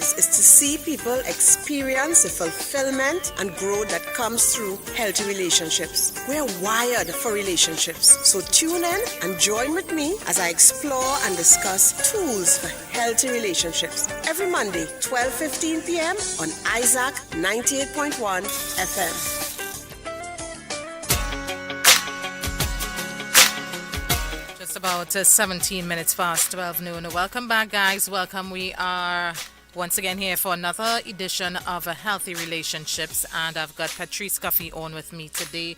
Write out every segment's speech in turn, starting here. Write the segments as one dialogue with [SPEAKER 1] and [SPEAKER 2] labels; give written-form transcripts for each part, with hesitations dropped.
[SPEAKER 1] marriages is to see people experience the fulfillment and growth that comes through healthy relationships. We're wired for relationships, so tune in and join with me as I explore and discuss tools for healthy relationships every Monday, 12:15 p.m. on Isaac 98.1 FM.
[SPEAKER 2] About 17 minutes past 12 noon. Welcome back, guys. Welcome. We are once again here for another edition of Healthy Relationships, and I've got Petreece Cuffie on with me today.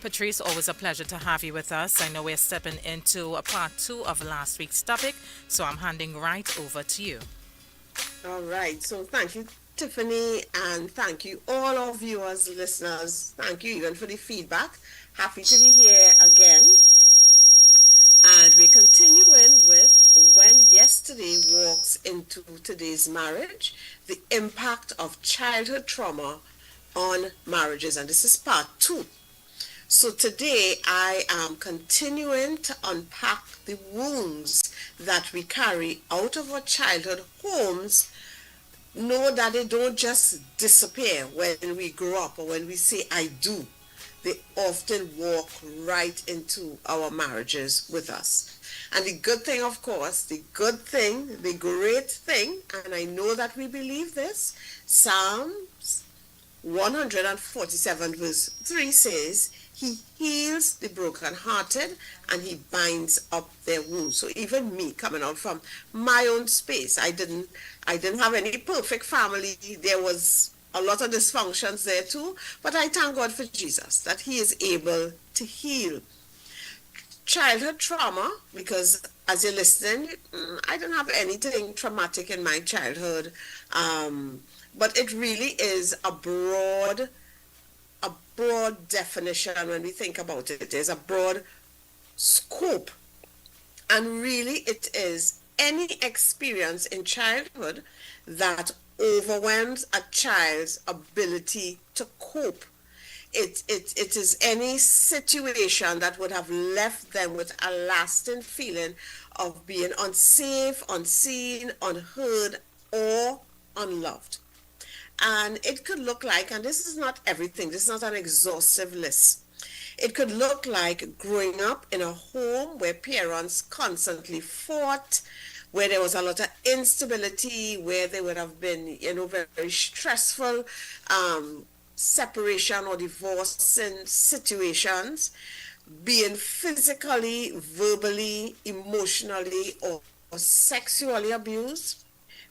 [SPEAKER 2] Petreece, always a pleasure to have you with us. I know we're stepping into part 2 of last week's topic, so I'm handing right over to you.
[SPEAKER 1] All right. So thank you, Tiffany, and thank you all our viewers, listeners. Thank you even for the feedback. Happy to be here again. And we're continuing with when yesterday walks into today's marriage, the impact of childhood trauma on marriages. And this is part 2. So today I am continuing to unpack the wounds that we carry out of our childhood homes. Know that they don't just disappear when we grow up or when we say I do. They often walk right into our marriages with us. And the good thing, of course, the great thing, and I know that we believe this, Psalms 147 verse 3 says, He heals the brokenhearted and He binds up their wounds. So even me, coming out from my own space, I didn't have any perfect family. There was a lot of dysfunctions there too, but I thank God for Jesus, that He is able to heal childhood trauma, because as you're listening, I don't have anything traumatic in my childhood, but it really is a broad definition when we think about it. There's a broad scope, and really it is any experience in childhood that overwhelms a child's ability to cope. It is any situation that would have left them with a lasting feeling of being unsafe, unseen, unheard, or unloved. And it could look like, and this is not everything, this is not an exhaustive list. It could look like growing up in a home where parents constantly fought, where there was a lot of instability, where there would have been, very, very stressful separation or divorcing situations, being physically, verbally, emotionally, or sexually abused,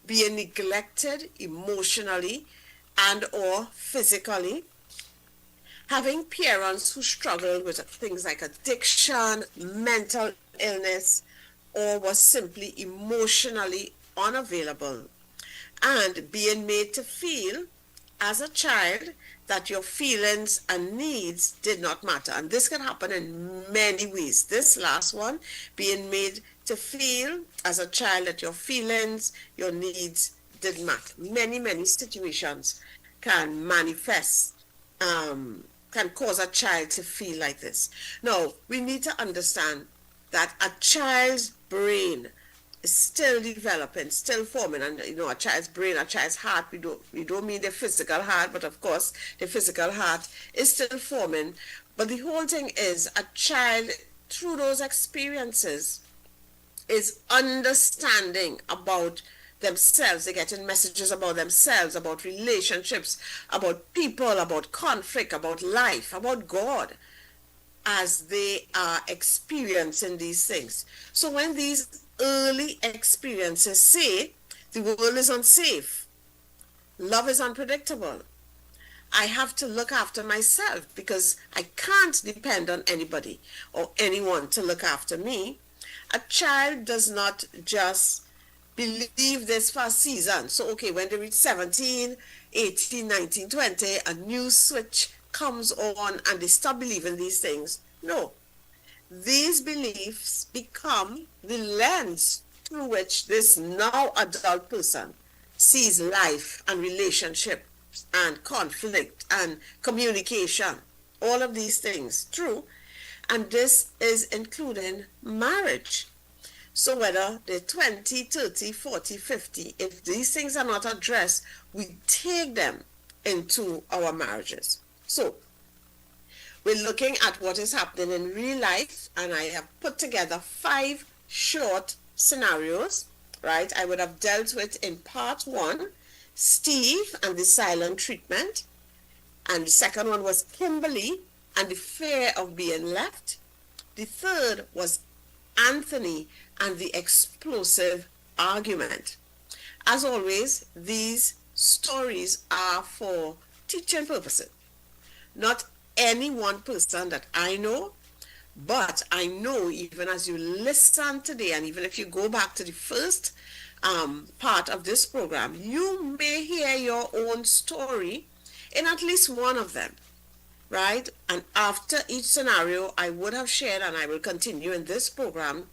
[SPEAKER 1] being neglected emotionally and or physically, having parents who struggled with things like addiction, mental illness, or was simply emotionally unavailable, and being made to feel as a child that your feelings and needs did not matter. And this can happen in many ways. This last one, being made to feel as a child that your feelings, your needs didn't matter. Many, many situations can manifest, can cause a child to feel like this. Now, we need to understand that a child's brain is still developing, still forming, and a child's brain, a child's heart, we don't mean the physical heart, but of course the physical heart is still forming. But the whole thing is, a child through those experiences is understanding about themselves. They're getting messages about themselves, about relationships, about people, about conflict, about life, about God, as they are experiencing these things. So when these early experiences say the world is unsafe, love is unpredictable, I have to look after myself because I can't depend on anybody or anyone to look after me, a child does not just believe this for a season. So okay, when they reach 17, 18, 19, 20, a new switch comes on and they stop believing these things. No. These beliefs become the lens through which this now adult person sees life and relationship and conflict and communication, all of these things. True. And this is including marriage. So whether they're 20, 30, 40, 50, if these things are not addressed, we take them into our marriages. So we're looking at what is happening in real life, and I have put together 5 short scenarios, right? I would have dealt with in part 1, Steve and the silent treatment, and the second one was Kimberly and the fear of being left. The third was Anthony and the explosive argument. As always, these stories are for teaching purposes. Not any one person that I know, but I know even as you listen today, and even if you go back to the first part of this program, you may hear your own story in at least one of them, right? And after each scenario, I would have shared, and I will continue in this program,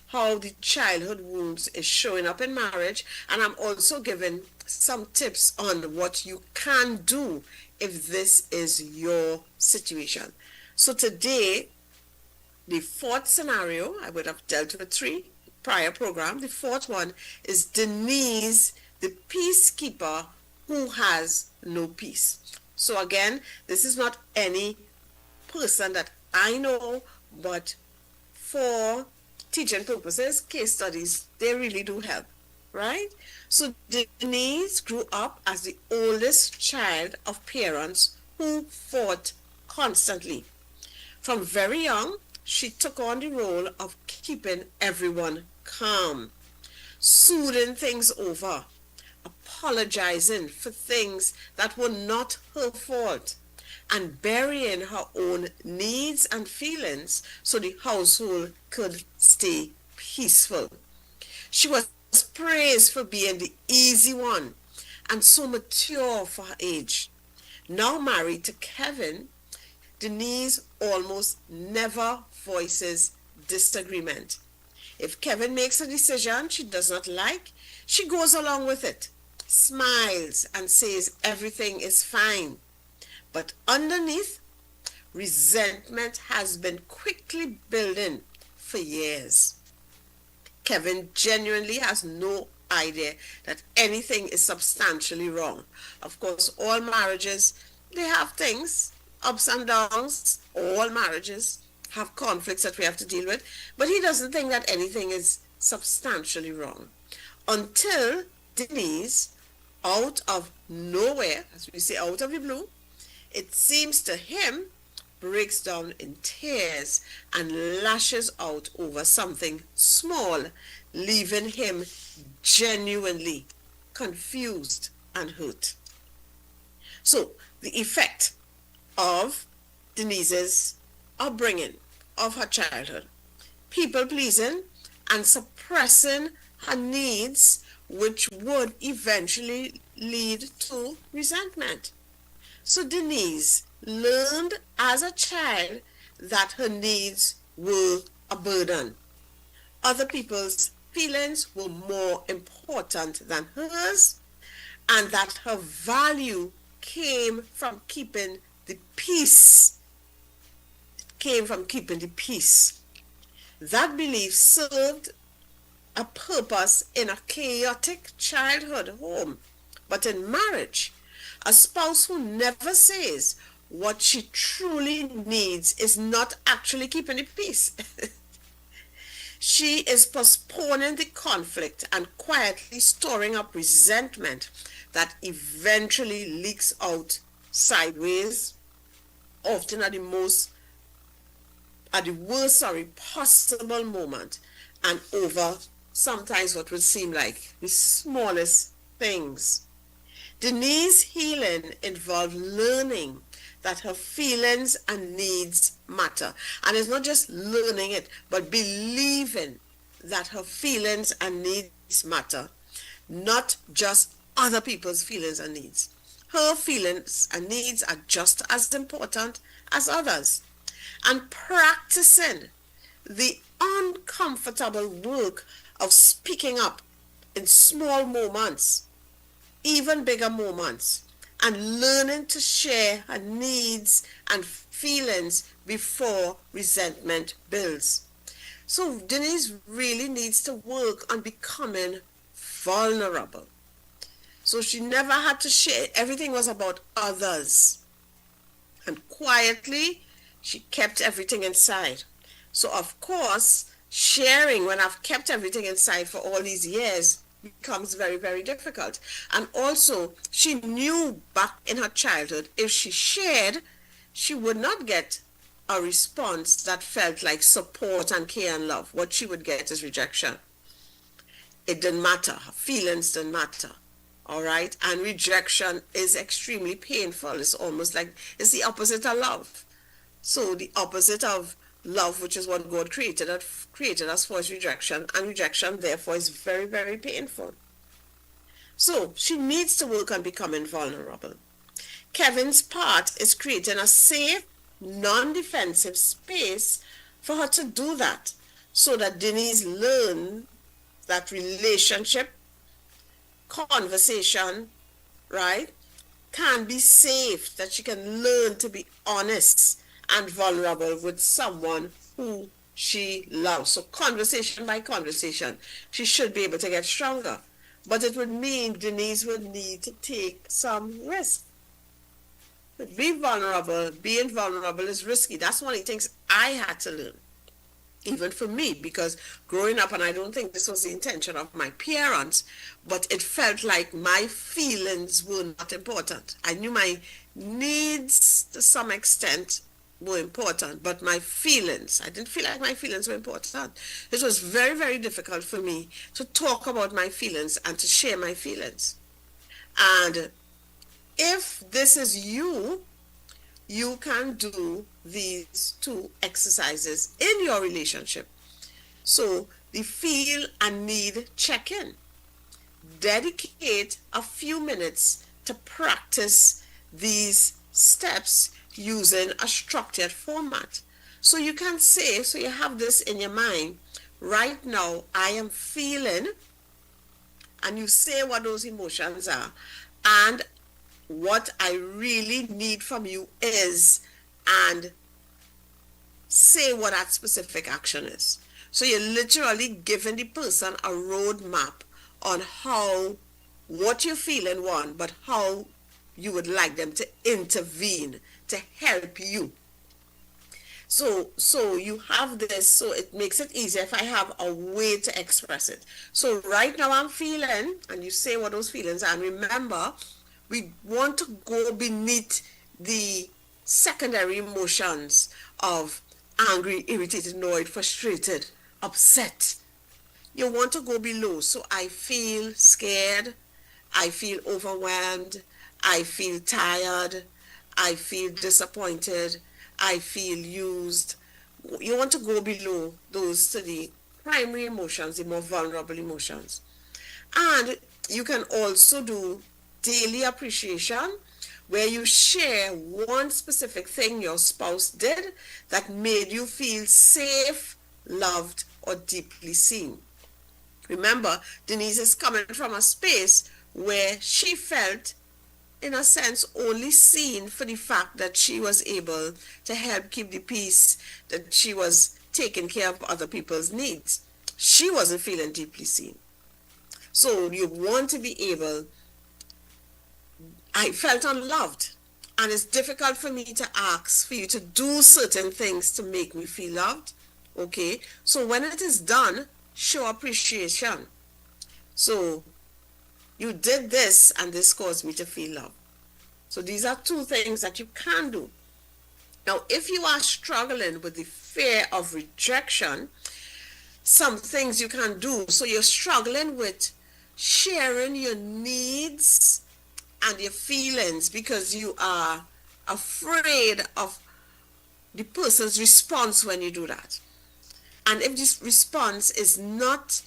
[SPEAKER 1] how the childhood wounds is showing up in marriage, and I'm also giving some tips on what you can do if this is your situation. So today, the fourth scenario, I would have dealt with 3 prior program. The fourth one is Denise, the peacekeeper who has no peace. So again, this is not any person that I know, but for teaching purposes, case studies, they really do help, right? So Denise grew up as the oldest child of parents who fought constantly. From very young, she took on the role of keeping everyone calm, soothing things over, apologizing for things that were not her fault, and burying her own needs and feelings so the household could stay peaceful. She was praised for being the easy one and so mature for her age. Now married to Kevin, Denise almost never voices disagreement. If Kevin makes a decision she does not like, she goes along with it, smiles, and says everything is fine. But underneath, resentment has been quickly building for years. Kevin genuinely has no idea that anything is substantially wrong. Of course, all marriages, they have things, ups and downs. All marriages have conflicts that we have to deal with, but he doesn't think that anything is substantially wrong. Until Denise, out of nowhere, as we say, out of the blue, it seems to him, breaks down in tears and lashes out over something small, leaving him genuinely confused and hurt. So the effect of Denise's upbringing, of her childhood, people pleasing and suppressing her needs, which would eventually lead to resentment. So Denise learned as a child that her needs were a burden. Other people's feelings were more important than hers, and that her value came from keeping the peace. It came from keeping the peace. That belief served a purpose in a chaotic childhood home, but in marriage, a spouse who never says what she truly needs is not actually keeping the peace. She is postponing the conflict and quietly storing up resentment that eventually leaks out sideways, often at the worst possible moment, and over sometimes what would seem like the smallest things. Denise's healing involved learning that her feelings and needs matter. And it's not just learning it, but believing that her feelings and needs matter, not just other people's feelings and needs. Her feelings and needs are just as important as others. And practicing the uncomfortable work of speaking up in small moments, even bigger moments, and learning to share her needs and feelings before resentment builds. So Denise really needs to work on becoming vulnerable. So she never had to share. Everything was about others. And quietly, she kept everything inside. So, of course, sharing when I've kept everything inside for all these years becomes very, very difficult. And also, she knew back in her childhood, if she shared, she would not get a response that felt like support and care and love. What she would get is rejection. It didn't matter. Her feelings didn't matter. All right. And rejection is extremely painful. It's almost like it's the opposite of love. So the opposite of love, which is what God created us for, is rejection. And rejection, therefore, is very, very painful. So she needs to work on becoming vulnerable. Kevin's part is creating a safe, non-defensive space for her to do that, so that Denise learn that relationship, conversation, right, can be safe, that she can learn to be honest and vulnerable with someone who she loves. So conversation by conversation, she should be able to get stronger. But it would mean Denise would need to take some risk. Being vulnerable is risky. That's one of the things I had to learn, even for me, because growing up, and I don't think this was the intention of my parents, but it felt like my feelings were not important. I knew my needs to some extent were important, but my feelings, I didn't feel like my feelings were important. It was very, very difficult for me to talk about my feelings and to share my feelings. And if this is you, you can do these two exercises in your relationship. So the feel and need check-in. Dedicate a few minutes to practice these steps using a structured format. So you can say, so you have this in your mind, right now I am feeling, and you say what those emotions are, and what I really need from you is, and say what that specific action is. So you're literally giving the person a roadmap on how, what you feel in one, but how you would like them to intervene to help you. So you have this, so it makes it easier if I have a way to express it. So right now I'm feeling, and you say what those feelings are, and remember, we want to go beneath the secondary emotions of angry, irritated, annoyed, frustrated, upset. You want to go below. So I feel scared, I feel overwhelmed, I feel tired, I feel disappointed, I feel used. You want to go below those to the primary emotions, the more vulnerable emotions. And you can also do daily appreciation, where you share one specific thing your spouse did that made you feel safe, loved, or deeply seen. Remember, Denise is coming from a space where she felt, in a sense, only seen for the fact that she was able to help keep the peace, that she was taking care of other people's needs. She wasn't feeling deeply seen. So you want to be able, I felt unloved, and it's difficult for me to ask for you to do certain things to make me feel loved. Okay, so when it is done, show appreciation. So you did this, and this caused me to feel loved. So these are two things that you can do. Now, if you are struggling with the fear of rejection, some things you can do. So you're struggling with sharing your needs and your feelings because you are afraid of the person's response when you do that. And if this response is not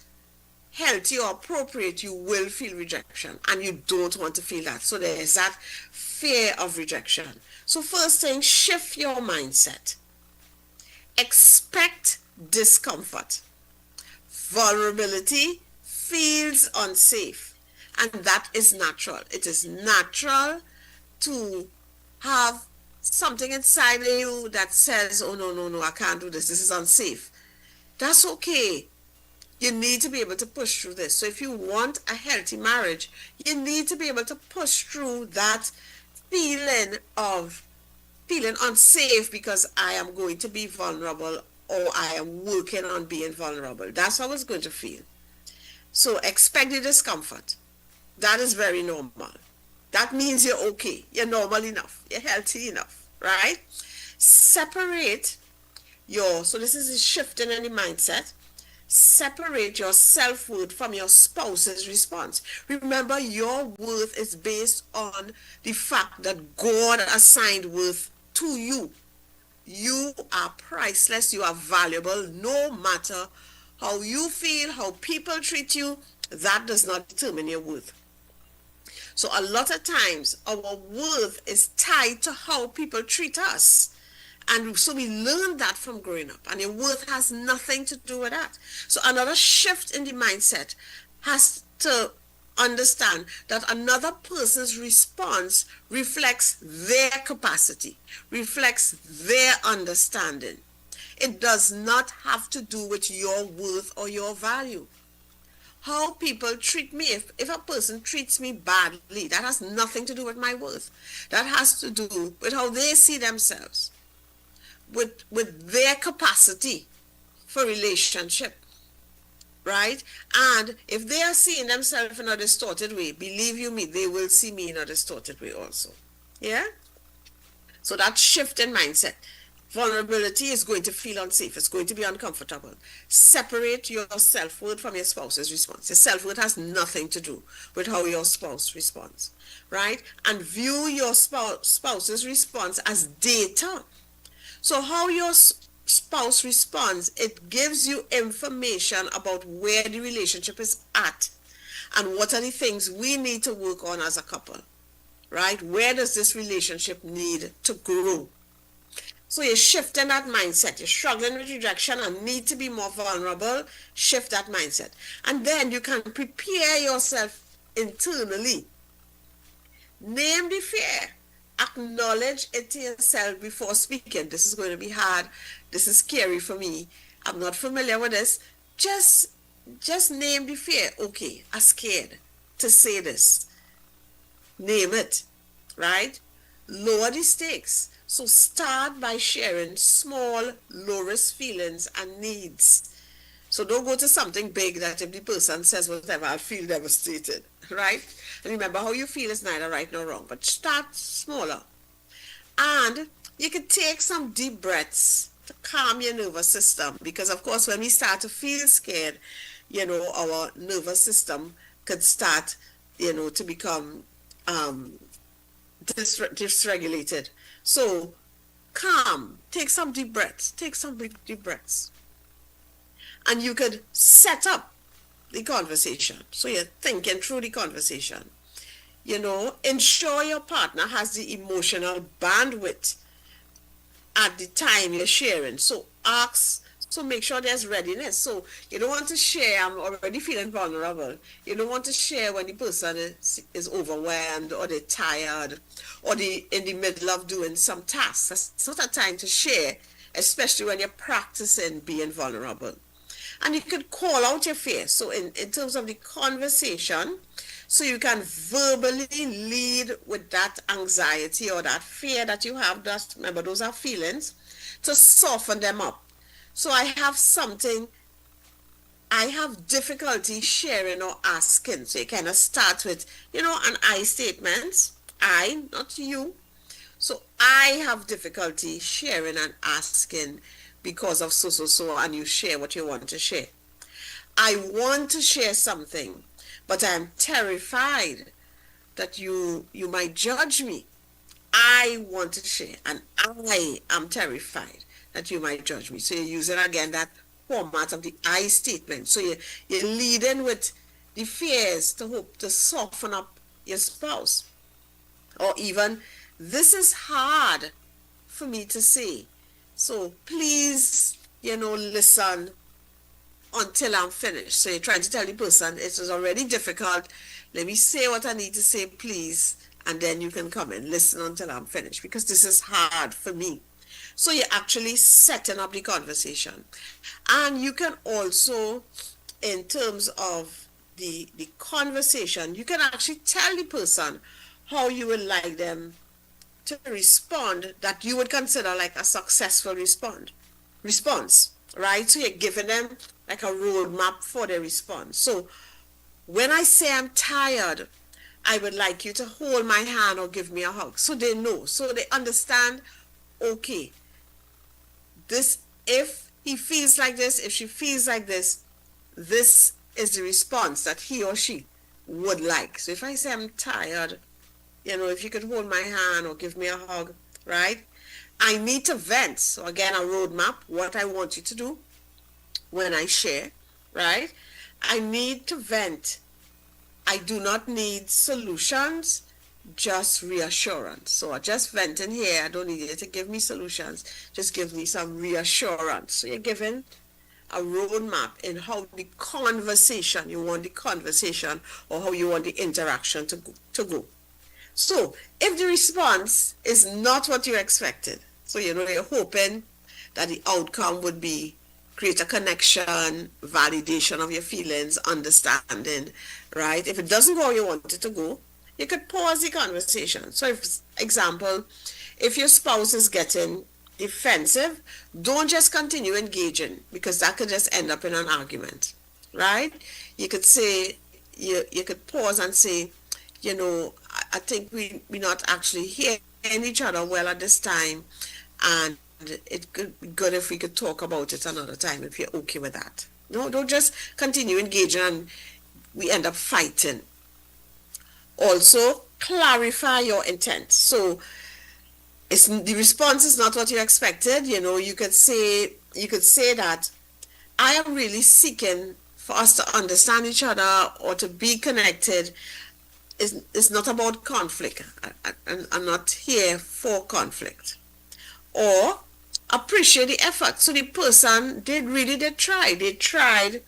[SPEAKER 1] healthy or appropriate, you will feel rejection, and you don't want to feel that. So there is that fear of rejection. So first thing, shift your mindset. Expect discomfort. Vulnerability feels unsafe, and that is natural. It is natural to have something inside of you that says, oh no, no, no, I can't do this, this is unsafe. That's okay. You need to be able to push through this. So if you want a healthy marriage, you need to be able to push through that feeling of feeling unsafe because I am going to be vulnerable or I am working on being vulnerable. That's how it's going to feel. So expect the discomfort. That is very normal. That means you're okay. You're normal enough. You're healthy enough, right? Separate so this is a shift in any mindset. Separate your self-worth from your spouse's response. Remember, your worth is based on the fact that God assigned worth to you. You are priceless. You are valuable no matter how you feel, how people treat you. That does not determine your worth. So a lot of times our worth is tied to how people treat us. And so we learn that from growing up, and your worth has nothing to do with that. So another shift in the mindset has to understand that another person's response reflects their capacity, reflects their understanding. It does not have to do with your worth or your value. How people treat me, if a person treats me badly, that has nothing to do with my worth. That has to do with how they see themselves, with their capacity for relationship, right? And if they are seeing themselves in a distorted way, believe you me, they will see me in a distorted way also. Yeah? So that shift in mindset. Vulnerability is going to feel unsafe. It's going to be uncomfortable. Separate your self-worth from your spouse's response. Your self-worth has nothing to do with how your spouse responds, right? And view your spouse's response as data. So how your spouse responds, it gives you information about where the relationship is at and what are the things we need to work on as a couple, right? Where does this relationship need to grow? So you're shifting that mindset. You're struggling with rejection and need to be more vulnerable. Shift that mindset. And then you can prepare yourself internally. Name the fear. Acknowledge it to yourself before speaking. This is going to be hard. This is scary for me. I'm not familiar with this. Just name the fear. Okay, I'm scared to say this. Name it, right? Lower the stakes. So start by sharing small, low-risk feelings and needs. So don't go to something big that if the person says whatever, I feel devastated, right? And remember, how you feel is neither right nor wrong, but start smaller. And you can take some deep breaths to calm your nervous system, because of course when we start to feel scared, our nervous system could start, to become dysregulated. So calm, take some deep breaths, deep breaths. And you could set up the conversation. So you're thinking through the conversation. Ensure your partner has the emotional bandwidth at the time you're sharing. So make sure there's readiness. So you don't want to share, I'm already feeling vulnerable. You don't want to share when the person is overwhelmed or they're tired or in the middle of doing some tasks. That's not a time to share, especially when you're practicing being vulnerable. And you could call out your fear. So in terms of the conversation, so you can verbally lead with that anxiety or that fear that you have. Remember, those are feelings, to soften them up. So I have difficulty sharing or asking. So you kind of start with, an I statement. I, not you. So I have difficulty sharing and asking because of so, and you share what you want to share. I want to share something, but I'm terrified that you might judge me. I want to share, and I am terrified that you might judge me. So you're using again that format of the I statement. So you're leading with the fears to hope to soften up your spouse. Or even, this is hard for me to say. So please, listen until I'm finished. So you're trying to tell the person it is already difficult. Let me say what I need to say, please. And then you can come and listen until I'm finished, because this is hard for me. So you're actually setting up the conversation. And you can also, in terms of the conversation, you can actually tell the person how you would like them to respond that you would consider like a successful response, right? So you're giving them like a roadmap for their response. So when I say I'm tired, I would like you to hold my hand or give me a hug. So they know, so they understand, okay, this, if he feels like this, if she feels like this is the response that he or she would like. So if I say I'm tired, if you could hold my hand or give me a hug, right? I need to vent. So again, a roadmap, what I want you to do when I share, right? I need to vent. I do not need solutions, just reassurance. So I just venting here. I don't need you to give me solutions. Just give me some reassurance. So you're giving a roadmap in how the conversation, you want the conversation or how you want the interaction to go. So if the response is not what you expected, so you're hoping that the outcome would be greater connection, validation of your feelings, understanding, right? If it doesn't go how you want it to go, you could pause the conversation. So if, example, if your spouse is getting defensive, don't just continue engaging because that could just end up in an argument, right? You could say, you could pause and say, I think we're not actually hearing each other well at this time, and it could be good if we could talk about it another time if you're okay with that. No, don't just continue engaging and we end up fighting. Also, clarify your intent. So the response is not what you expected. You could say that I am really seeking for us to understand each other or to be connected. It's not about conflict. I'm not here for conflict. Or appreciate the effort. So the person did try. They tried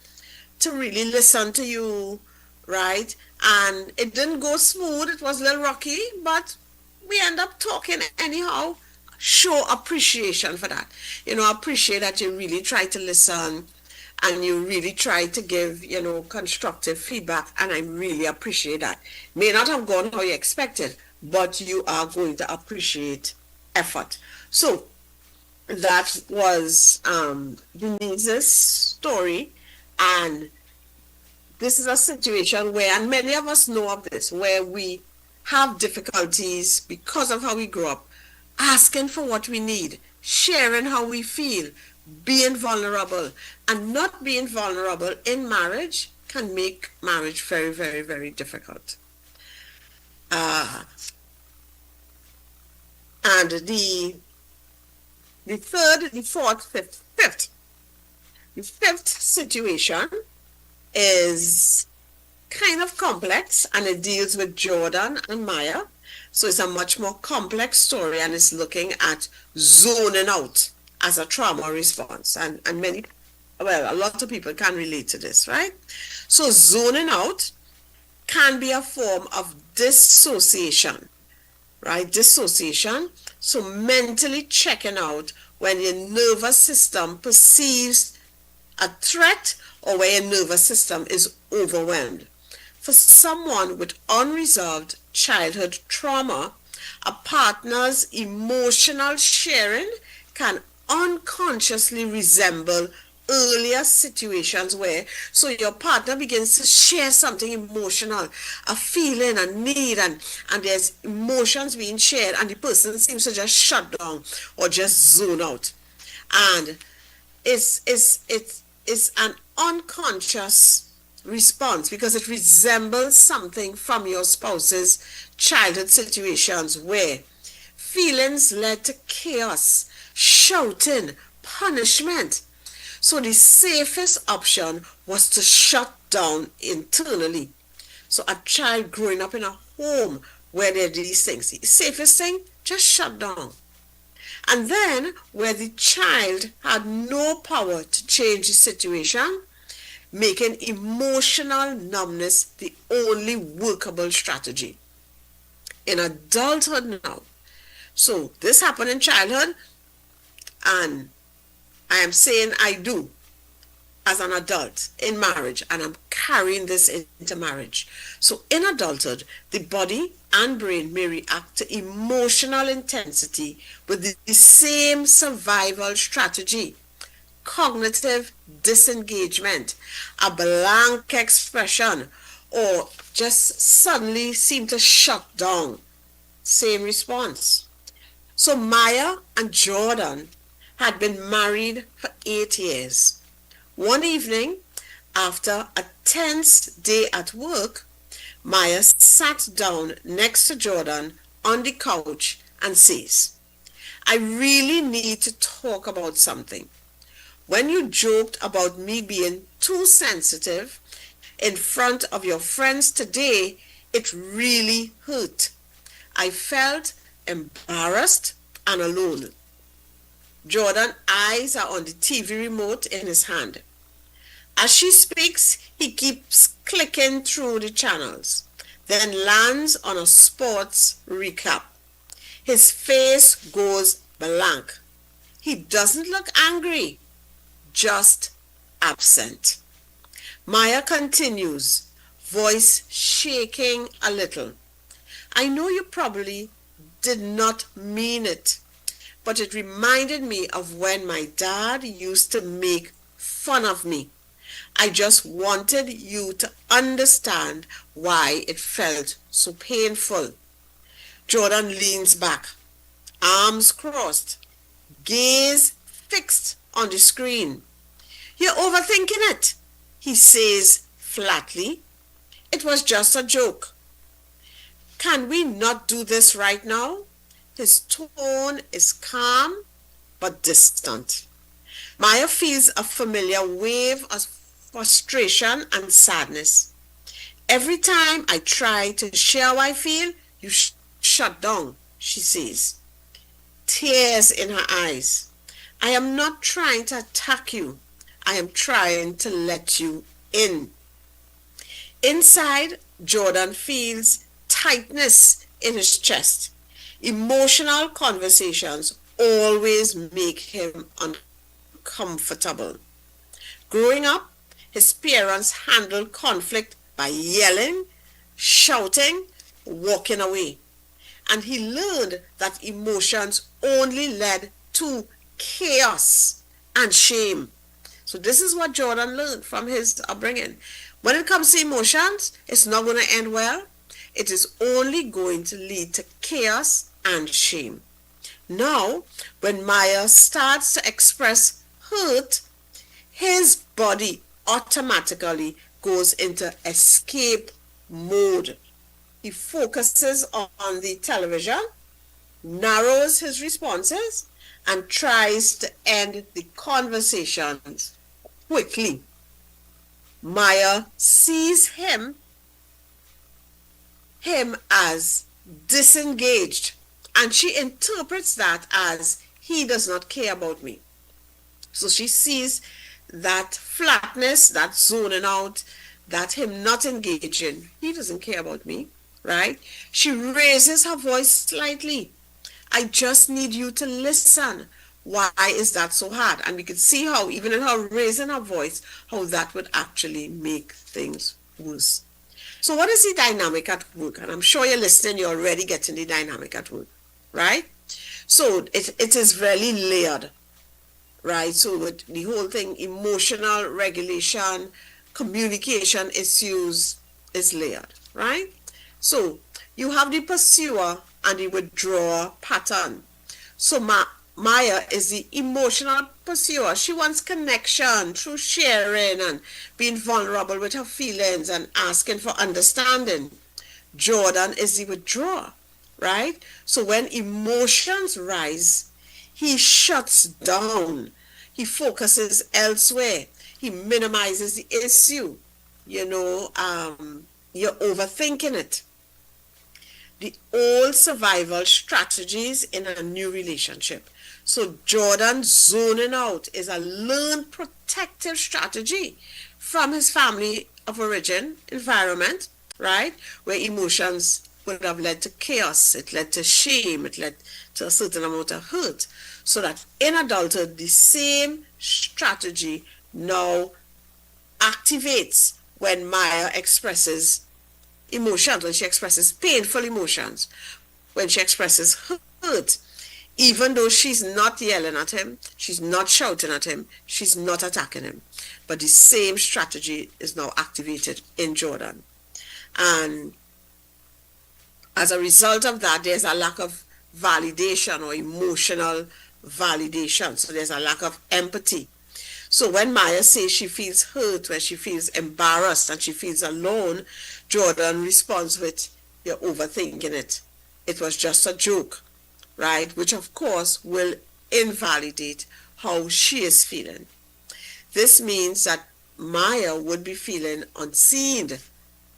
[SPEAKER 1] to really listen to you, right? And it didn't go smooth. It was a little rocky, but we end up talking anyhow. Show appreciation for that. Appreciate that you really try to listen and you really try to give, constructive feedback. And I really appreciate that. May not have gone how you expected, but you are going to appreciate effort. So that was Denise's story. And this is a situation where, and many of us know of this, where we have difficulties because of how we grew up, asking for what we need, sharing how we feel, being vulnerable. And not being vulnerable in marriage can make marriage very, very, very difficult. And the third, the fourth, fifth. The fifth situation is kind of complex and it deals with Jordan and Maya. So it's a much more complex story and it's looking at zoning out as a trauma response. And a lot of people can relate to this, right? So zoning out can be a form of dissociation, right? Dissociation. So mentally checking out when your nervous system perceives a threat or where your nervous system is overwhelmed. For someone with unresolved childhood trauma, a partner's emotional sharing can unconsciously resemble earlier situations where, so your partner begins to share something emotional, a feeling, a need, and there's emotions being shared and the person seems to just shut down or just zone out. And it's an unconscious response because it resembles something from your spouse's childhood situations where feelings led to chaos, shouting, punishment. So the safest option was to shut down internally. So a child growing up in a home where there are these things, the safest thing, just shut down. And then where the child had no power to change the situation, making emotional numbness the only workable strategy. In adulthood now, so this happened in childhood, And I am saying I do as an adult in marriage, and I'm carrying this into marriage. So in adulthood, the body and brain may react to emotional intensity with the same survival strategy: cognitive disengagement, a blank expression, or just suddenly seem to shut down. Same response. So Maya and Jordan had been married for 8 years. One evening, after a tense day at work, Maya sat down next to Jordan on the couch and says, "I really need to talk about something. When you joked about me being too sensitive in front of your friends today, it really hurt. I felt embarrassed and alone." Jordan's eyes are on the TV remote in his hand. As she speaks, he keeps clicking through the channels, then lands on a sports recap. His face goes blank. He doesn't look angry, just absent. Maya continues, voice shaking a little. "I know you probably did not mean it, but it reminded me of when my dad used to make fun of me. I just wanted you to understand why it felt so painful." Jordan leans back, arms crossed, gaze fixed on the screen. "You're overthinking it," he says flatly. "It was just a joke. Can we not do this right now?" His tone is calm but distant. Maya feels a familiar wave of frustration and sadness. "Every time I try to share how I feel, you shut down," she says, tears in her eyes. "I am not trying to attack you. I am trying to let you in." Inside, Jordan feels tightness in his chest. Emotional conversations always make him uncomfortable. Growing up, his parents handled conflict by yelling, shouting, walking away. And he learned that emotions only led to chaos and shame. So this is what Jordan learned from his upbringing. When it comes to emotions, it's not going to end well. It is only going to lead to chaos and shame. Now, when Maya starts to express hurt, his body automatically goes into escape mode. He focuses on the television, narrows his responses, and tries to end the conversations quickly. Maya sees him as disengaged, and she interprets that as he does not care about me. So she sees that flatness, that zoning out, that him not engaging. He doesn't care about me, right? She raises her voice slightly. "I just need you to listen. Why is that so hard?" And we can see how, even in her raising her voice, how that would actually make things worse. So what is the dynamic at work? And I'm sure you're listening, you're already getting the dynamic at work, right? So it is really layered, right? So with the whole thing, emotional regulation, communication issues is layered, right? So you have the pursuer and the withdrawer pattern. So Maya is the emotional pursuer. She wants connection through sharing and being vulnerable with her feelings and asking for understanding. Jordan is the withdrawer, right? So when emotions rise, he shuts down. He focuses elsewhere. He minimizes the issue. You're overthinking it. The old survival strategies in a new relationship. So Jordan zoning out is a learned protective strategy from his family of origin environment, right? Where emotions would have led to chaos, it led to shame, it led to a certain amount of hurt. So that in adulthood, the same strategy now activates when Maya expresses emotions, when she expresses painful emotions, when she expresses hurt. Even though she's not yelling at him, she's not shouting at him, she's not attacking him. But the same strategy is now activated in Jordan. And as a result of that, there's a lack of validation or emotional validation. So there's a lack of empathy. So when Maya says she feels hurt, when she feels embarrassed and she feels alone, Jordan responds with, "You're overthinking it. It was just a joke," right? Which of course will invalidate how she is feeling. This means that Maya would be feeling unseen.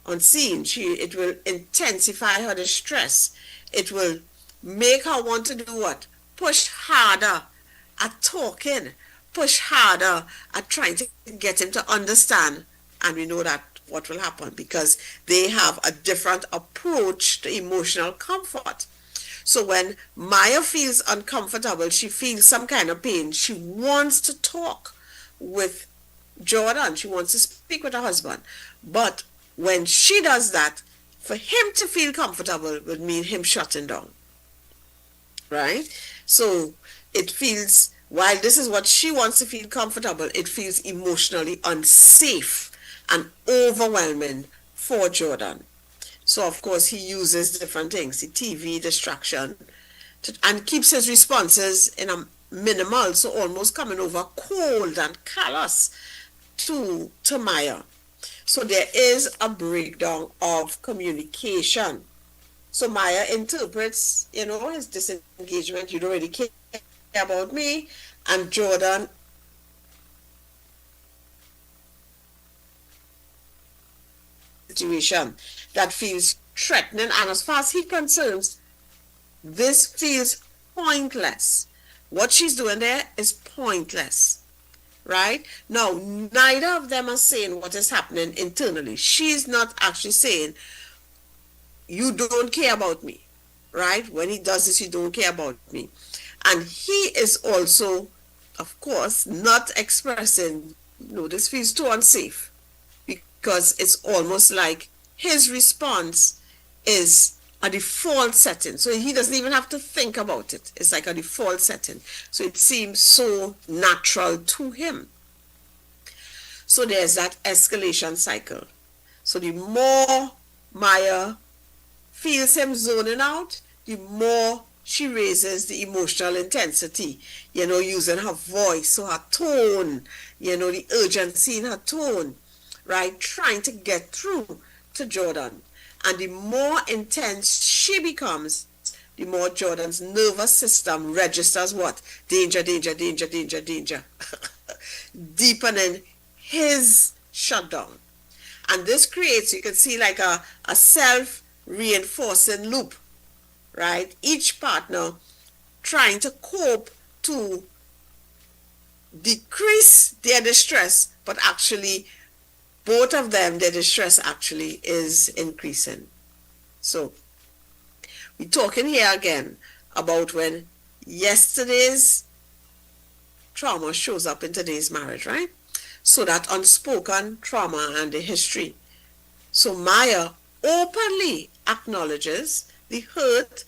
[SPEAKER 1] It will intensify her distress. It will make her want to do what? Push harder at talking, push harder at trying to get him to understand. And we know that what will happen because they have a different approach to emotional comfort. So when Maya feels uncomfortable, she feels some kind of pain, she wants to talk with Jordan. She wants to speak with her husband. But when she does that, for him to feel comfortable would mean him shutting down. Right? So it feels, while this is what she wants to feel comfortable, it feels emotionally unsafe and overwhelming for Jordan. So of course he uses different things, the TV distraction, and keeps his responses in a minimal, so almost coming over cold and callous to Maya. So there is a breakdown of communication. So Maya interprets, his disengagement. You don't really care about me. And Jordan situation that feels threatening, and as far as he's concerned, this feels pointless. What she's doing there is pointless. Right? Now, neither of them are saying what is happening internally. She's not actually saying, "You don't care about me." Right? When he does this, "You don't care about me." And he is also, of course, not expressing, this feels too unsafe, because it's almost like his response is a default setting. So he doesn't even have to think about it. It's like a default setting. So it seems so natural to him. So there's that escalation cycle. So the more Maya feels him zoning out, the more she raises the emotional intensity, using her voice, so her tone, the urgency in her tone, right? Trying to get through to Jordan. And the more intense she becomes, the more Jordan's nervous system registers what? Danger, danger, danger, danger, danger. Deepening his shutdown. And this creates, you can see, like a self-reinforcing loop, right? Each partner trying to cope to decrease their distress, but actually both of them, their distress actually is increasing. So we're talking here again about when yesterday's trauma shows up in today's marriage, right? So that unspoken trauma and the history. So Maya openly acknowledges the hurt,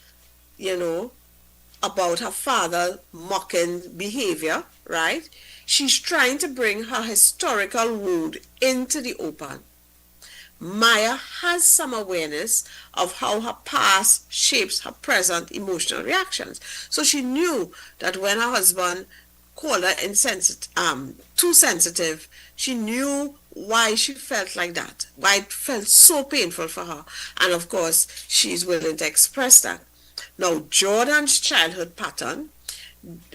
[SPEAKER 1] about her father mocking behavior, right? She's trying to bring her historical wound into the open. Maya has some awareness of how her past shapes her present emotional reactions. So she knew that when her husband called her too sensitive, she knew why she felt like that, why it felt so painful for her. And of course, she's willing to express that. Now, Jordan's childhood pattern,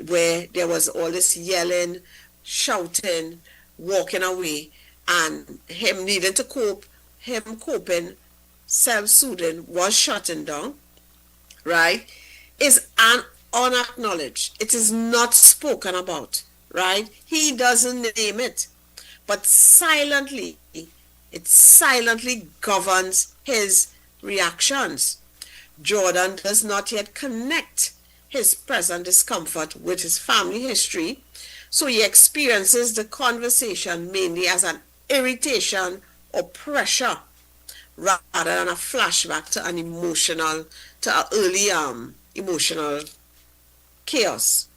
[SPEAKER 1] where there was all this yelling, shouting, walking away, and him needing to cope, him coping, self-soothing, was shutting down, right, is unacknowledged. It is not spoken about, right? He doesn't name it, but it silently governs his reactions. Jordan does not yet connect his present discomfort with his family history, so he experiences the conversation mainly as an irritation or pressure rather than a flashback to an early emotional chaos,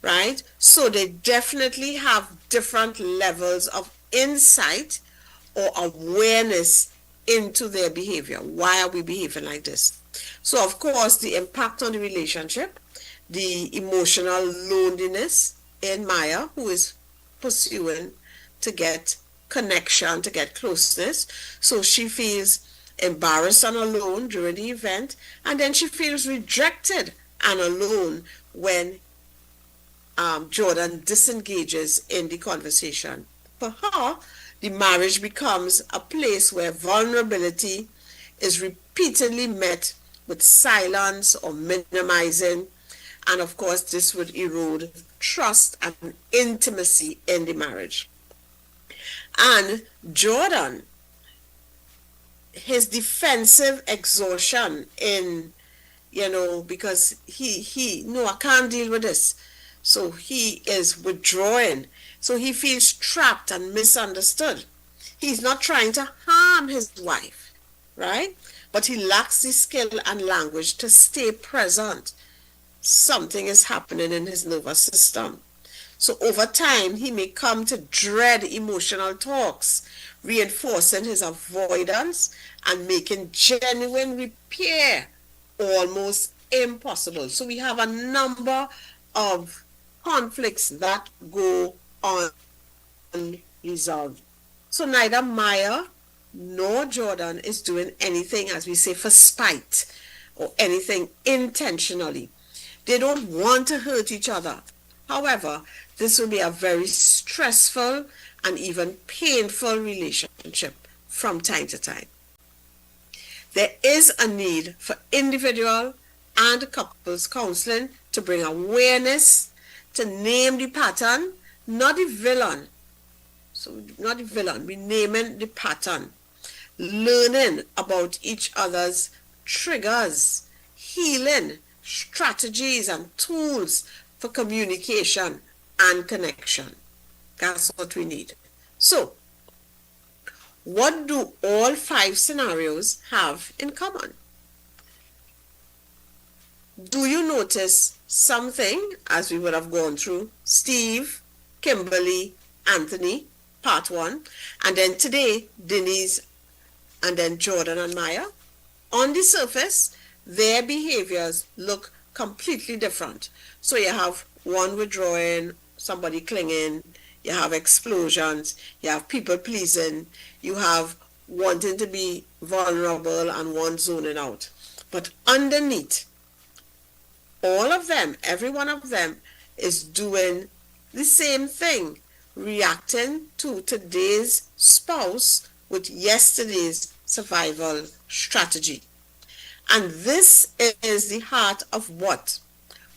[SPEAKER 1] right? So they definitely have different levels of insight or awareness into their behavior. Why are we behaving like this? So, of course, the impact on the relationship, the emotional loneliness in Maya, who is pursuing to get connection, to get closeness. So she feels embarrassed and alone during the event, and then she feels rejected and alone when Jordan disengages in the conversation. For her, the marriage becomes a place where vulnerability is repeatedly met with silence or minimizing, and of course, this would erode trust and intimacy in the marriage. And Jordan, his defensive exhaustion in, because no, I can't deal with this. So he is withdrawing. So he feels trapped and misunderstood. He's not trying to harm his wife, right? But he lacks the skill and language to stay present. Something is happening in his nervous system. So over time, he may come to dread emotional talks, reinforcing his avoidance and making genuine repair almost impossible. So we have a number of conflicts that go unresolved. So neither Maya nor Jordan is doing anything, as we say, for spite or anything intentionally. They don't want to hurt each other. However, this will be a very stressful and even painful relationship from time to time. There is a need for individual and couples counseling to bring awareness, to name the pattern, not the villain. So not the villain, we naming the pattern, learning about each other's triggers, healing strategies and tools for communication and connection. That's what we need. So, what do all 5 scenarios have in common? Do you notice something as we would have gone through Steve, Kimberly, Anthony, part 1, and then today Denise, and then Jordan and Maya? On the surface, their behaviors look completely different. So you have one withdrawing, somebody clinging, you have explosions, you have people pleasing, you have wanting to be vulnerable and one zoning out. But underneath, all of them, every one of them is doing the same thing, reacting to today's spouse with yesterday's survival strategy. And this is the heart of what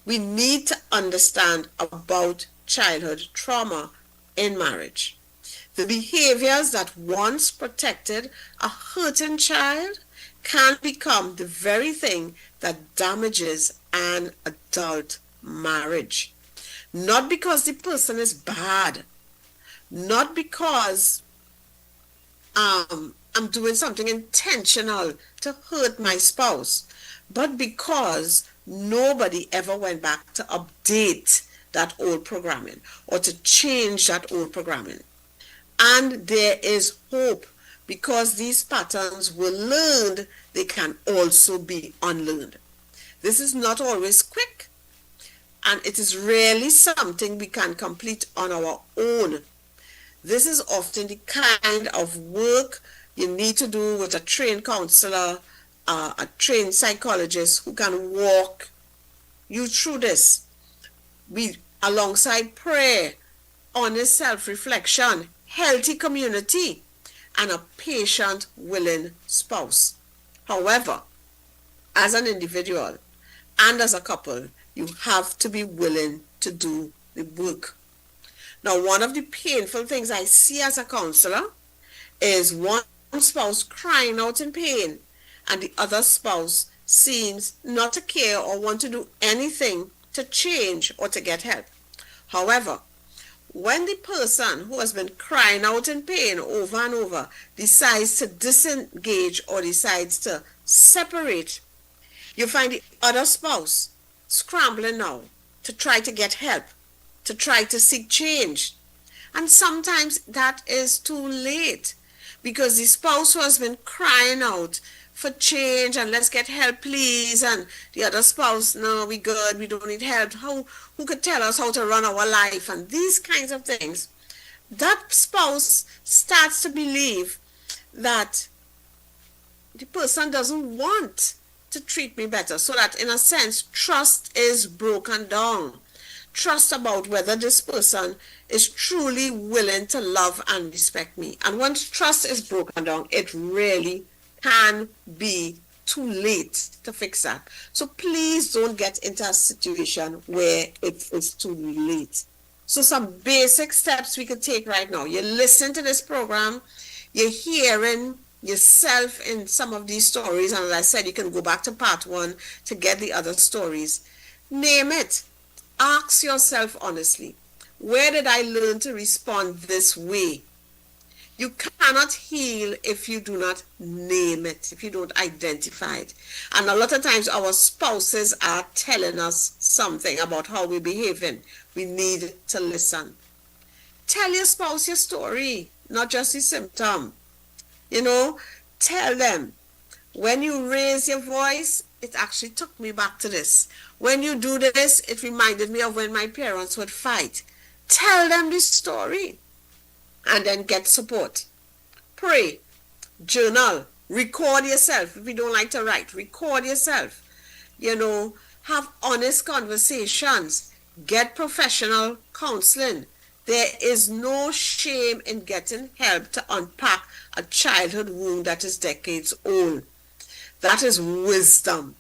[SPEAKER 1] we need to understand about childhood trauma in marriage. The behaviors that once protected a hurting child can become the very thing that damages an adult marriage. Not because the person is bad, not because I'm doing something intentional to hurt my spouse, but because nobody ever went back to update that old programming or to change that old programming. And there is hope, because these patterns were learned, they can also be unlearned. This is not always quick, and it is rarely something we can complete on our own. This is often the kind of work you need to do with a trained counselor, a trained psychologist who can walk you through this. Alongside prayer, honest self-reflection, healthy community, and a patient, willing spouse. However, as an individual and as a couple, you have to be willing to do the work. Now, one of the painful things I see as a counselor is one spouse crying out in pain and the other spouse seems not to care or want to do anything to change or to get help. However, when the person who has been crying out in pain over and over decides to disengage or decides to separate, you find the other spouse scrambling now to try to get help, to try to seek change. And sometimes that is too late, because the spouse who has been crying out for change and let's get help please, and the other spouse, no, we good, we don't need help, who could tell us how to run our life, and these kinds of things, that spouse starts to believe that the person doesn't want to treat me better, so that in a sense trust is broken down. Trust about whether this person is truly willing to love and respect me. And once trust is broken down, it really can be too late to fix that. So please don't get into a situation where it is too late. So some basic steps we could take right now. You listen to this program, you're hearing yourself in some of these stories, and as I said, you can go back to part 1 to get the other stories. Name it. Ask yourself honestly, where did I learn to respond this way? You cannot heal if you do not name it, if you don't identify it. And a lot of times our spouses are telling us something about how we're behaving. We need to listen. Tell your spouse your story, not just the symptom. Tell them, when you raise your voice, it actually took me back to this. When you do this, it reminded me of when my parents would fight. Tell them the story and then get support. Pray, journal, record yourself. If you don't like to write, record yourself. Have honest conversations. Get professional counseling. There is no shame in getting help to unpack a childhood wound that is decades old. That is wisdom.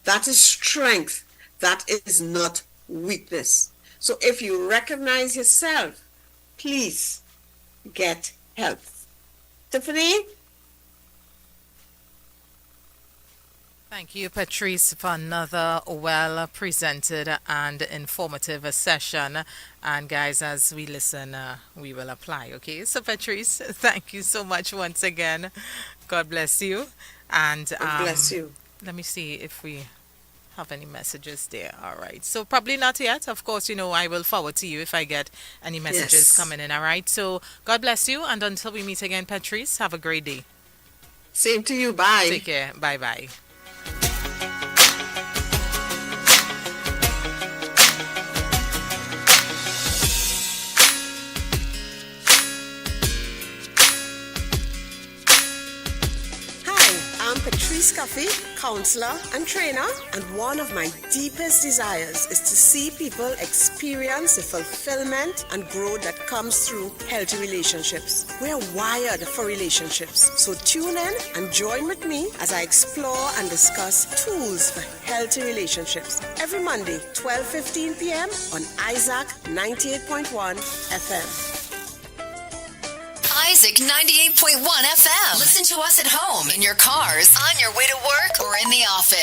[SPEAKER 1] That is strength. That is not weakness. So if you recognize yourself, please get help. Tiffany?
[SPEAKER 2] Thank you, Petreece, for another well-presented and informative session. And guys, as we listen, we will apply, okay? So, Petreece, thank you so much once again. God bless you. And
[SPEAKER 1] God bless you.
[SPEAKER 2] Let me see if we have any messages there. All right. So probably not yet. Of course, I will forward to you if I get any messages coming in. All right. So God bless you. And until we meet again, Petreece, have a great day.
[SPEAKER 1] Same to you. Bye.
[SPEAKER 2] Take care. Bye-bye.
[SPEAKER 1] Petreece Cuffie, counselor and trainer, and one of my deepest desires is to see people experience the fulfillment and growth that comes through healthy relationships. We're wired for relationships, so tune in and join with me as I explore and discuss tools for healthy relationships every Monday, 12:15 p.m. on Isaac 98.1 FM.
[SPEAKER 3] Isaac 98.1 FM. Listen to us at home, in your cars, on your way to work, or in the office.